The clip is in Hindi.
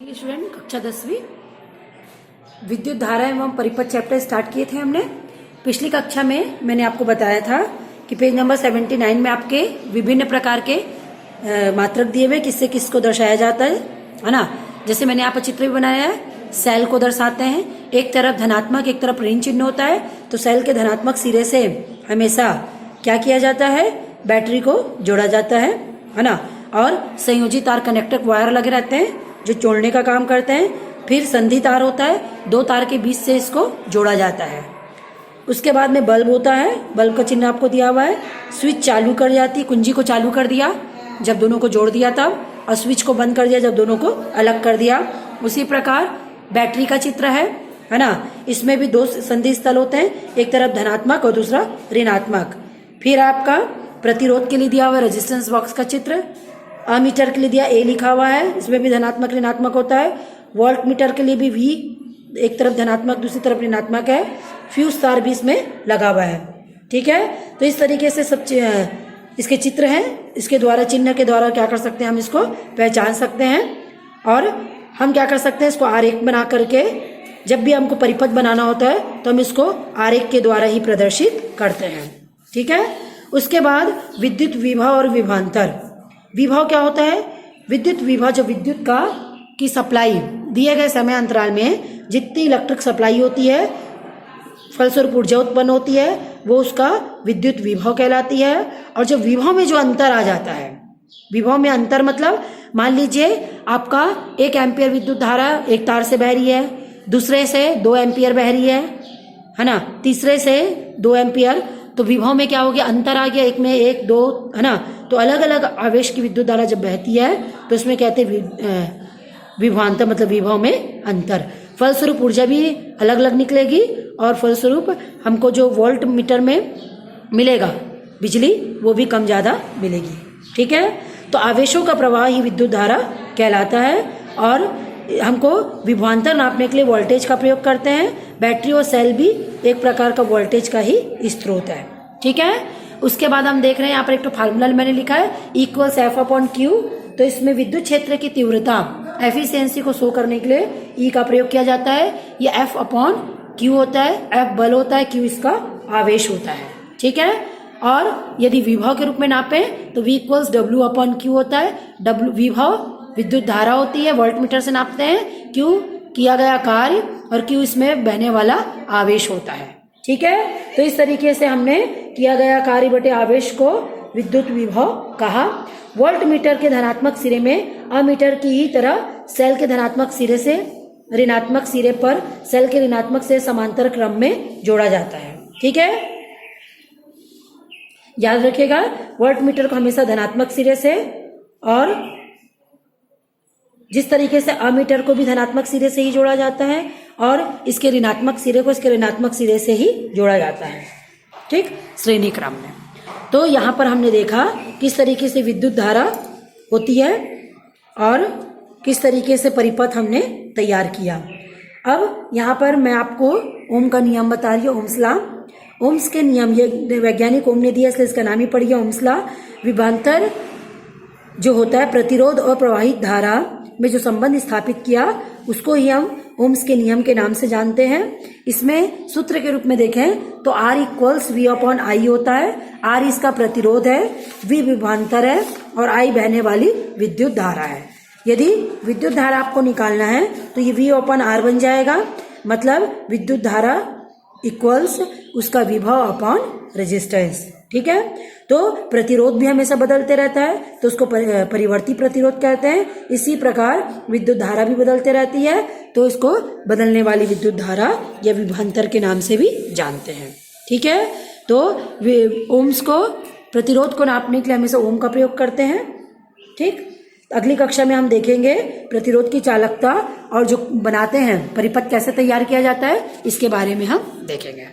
स्टूडेंट कक्षा 10वीं विद्युत धारा एवं परिपथ चैप्टर स्टार्ट किए थे हमने। पिछली कक्षा में मैंने आपको बताया था कि पेज नंबर 79 में आपके विभिन्न प्रकार के मात्रक दिए हुए किससे किसको दर्शाया जाता है ना। जैसे मैंने यहाँ पर चित्र भी बनाया है, सेल को दर्शाते हैं। एक तरफ धनात्मक एक तरफ ऋण चिन्ह होता है, तो सेल के धनात्मक सिरे से हमेशा क्या किया जाता है, बैटरी को जोड़ा जाता है ना। और संयोजी तार कनेक्टर वायर लगे रहते हैं जो जोड़ने का काम करते हैं। फिर संधि तार होता है, दो तार के बीच से इसको जोड़ा जाता है। उसके बाद में बल्ब होता है, बल्ब का चिन्ह आपको दिया हुआ है। स्विच चालू कर जाती, कुंजी को चालू कर दिया जब दोनों को जोड़ दिया तब, और स्विच को बंद कर दिया जब दोनों को अलग कर दिया। उसी प्रकार बैटरी का चित्र है ना। इसमें भी दो संधि स्थल होते हैं, एक तरफ धनात्मक और दूसरा ऋणात्मक। फिर आपका प्रतिरोध के लिए दिया हुआ रेजिस्टेंस बॉक्स का चित्र। अमीटर के लिए दिया ए लिखा हुआ है, इसमें भी धनात्मक ऋणात्मक होता है। वोल्ट मीटर के लिए भी वी, एक तरफ धनात्मक दूसरी तरफ ऋणात्मक है। फ्यूज तार भी इसमें लगा हुआ है, ठीक है। तो इस तरीके से सब इसके चित्र हैं। इसके द्वारा, चिन्ह के द्वारा क्या कर सकते हैं, हम इसको पहचान सकते हैं। और हम क्या कर सकते हैं, इसको आरेख बना करके जब भी हमको परिपथ बनाना होता है तो हम इसको आरेख के द्वारा ही प्रदर्शित करते हैं, ठीक है। उसके बाद विद्युत विभव और विभवांतर। विभव क्या होता है, विद्युत विभव जो विद्युत का की सप्लाई दिए गए समय अंतराल में जितनी इलेक्ट्रिक सप्लाई होती है, फलस्वरूप ऊर्जा उत्पन्न होती है, वो उसका विद्युत विभव कहलाती है। और जो विभव में जो अंतर आ जाता है, विभव में अंतर मतलब मान लीजिए आपका 1 एम्पियर विद्युत धारा एक तार से बह रही है, दूसरे से 2 एम्पियर बह रही है ना, तीसरे से 2 एम्पियर, तो विभव में क्या हो गया, अंतर आ गया। एक में 1 2 है ना। तो अलग अलग आवेश की विद्युत धारा जब बहती है तो उसमें कहते हैं विभवांतर, मतलब विभव में अंतर। फलस्वरूप ऊर्जा भी अलग अलग निकलेगी और फलस्वरूप हमको जो वोल्ट मीटर में मिलेगा बिजली, वो भी कम ज़्यादा मिलेगी, ठीक है। तो आवेशों का प्रवाह ही विद्युत धारा कहलाता है। और हमको विभवांतर नापने के लिए वोल्टेज का प्रयोग करते हैं। बैटरी और सेल भी एक प्रकार का वोल्टेज का ही स्रोत है, ठीक है। उसके बाद हम देख रहे हैं यहाँ पर एक तो फार्मूला मैंने लिखा है, इक्वल्स एफ अपॉन क्यू। तो इसमें विद्युत क्षेत्र की तीव्रता, एफिशिएंसी को शो करने के लिए ई का प्रयोग किया जाता है। ये एफ अपॉन क्यू होता है, एफ बल होता है, क्यू इसका आवेश होता है, ठीक है। और यदि विभव के रूप में नापें तो V equals W upon Q होता है। डब्ल्यू विभव विद्युत धारा होती है, वोल्ट मीटर से नापते हैं। क्यू किया गया कार्य और क्यू इसमें बहने वाला आवेश होता है, ठीक है। तो इस तरीके से हमने किया गया कार्य बटे आवेश को विद्युत विभव कहा। वोल्ट मीटर के धनात्मक सिरे में अमीटर की ही तरह सेल के धनात्मक सिरे से ऋणात्मक सिरे पर सेल के ऋणात्मक से समांतर क्रम में जोड़ा जाता है, ठीक है। याद रखिएगा, वोल्ट मीटर को हमेशा धनात्मक सिरे से, और जिस तरीके से अमीटर को भी धनात्मक सिरे से ही जोड़ा जाता है और इसके ऋणात्मक सिरे को इसके ऋणात्मक सिरे से ही जोड़ा जाता है, ठीक, श्रेणी क्रम में। तो यहाँ पर हमने देखा किस तरीके से विद्युत धारा होती है और किस तरीके से परिपथ हमने तैयार किया। अब यहाँ पर मैं आपको ओम का नियम बता रही हूँ, ओम्स लॉ। ओम्स के नियम ये वैज्ञानिक ओम ने दिया, इसलिए इसका नाम ही पड़ गया ओम्स लॉ। विभवांतर जो होता है, प्रतिरोध और प्रवाहित धारा में जो संबंध स्थापित किया, उसको ही हम ओम्स के नियम के नाम से जानते हैं। इसमें सूत्र के रूप में देखें तो R equals V upon I होता है। R इसका प्रतिरोध है, V विभवांतर है और I बहने वाली विद्युत धारा है। यदि विद्युत धारा आपको निकालना है तो ये V अपॉन R बन जाएगा, मतलब विद्युत धारा इक्वल्स उसका विभव अपॉन रेजिस्टेंस, ठीक है। तो प्रतिरोध भी हमेशा बदलते रहता है तो उसको परिवर्ती प्रतिरोध कहते हैं। इसी प्रकार विद्युत धारा भी बदलते रहती है तो इसको बदलने वाली विद्युत धारा या विभवांतर के नाम से भी जानते हैं, ठीक है। तो ओम्स को, प्रतिरोध को नापने के लिए हमेशा ओम का प्रयोग करते हैं, ठीक। अगली कक्षा में हम देखेंगे प्रतिरोध की चालकता और जो बनाते हैं परिपथ कैसे तैयार किया जाता है, इसके बारे में हम देखेंगे।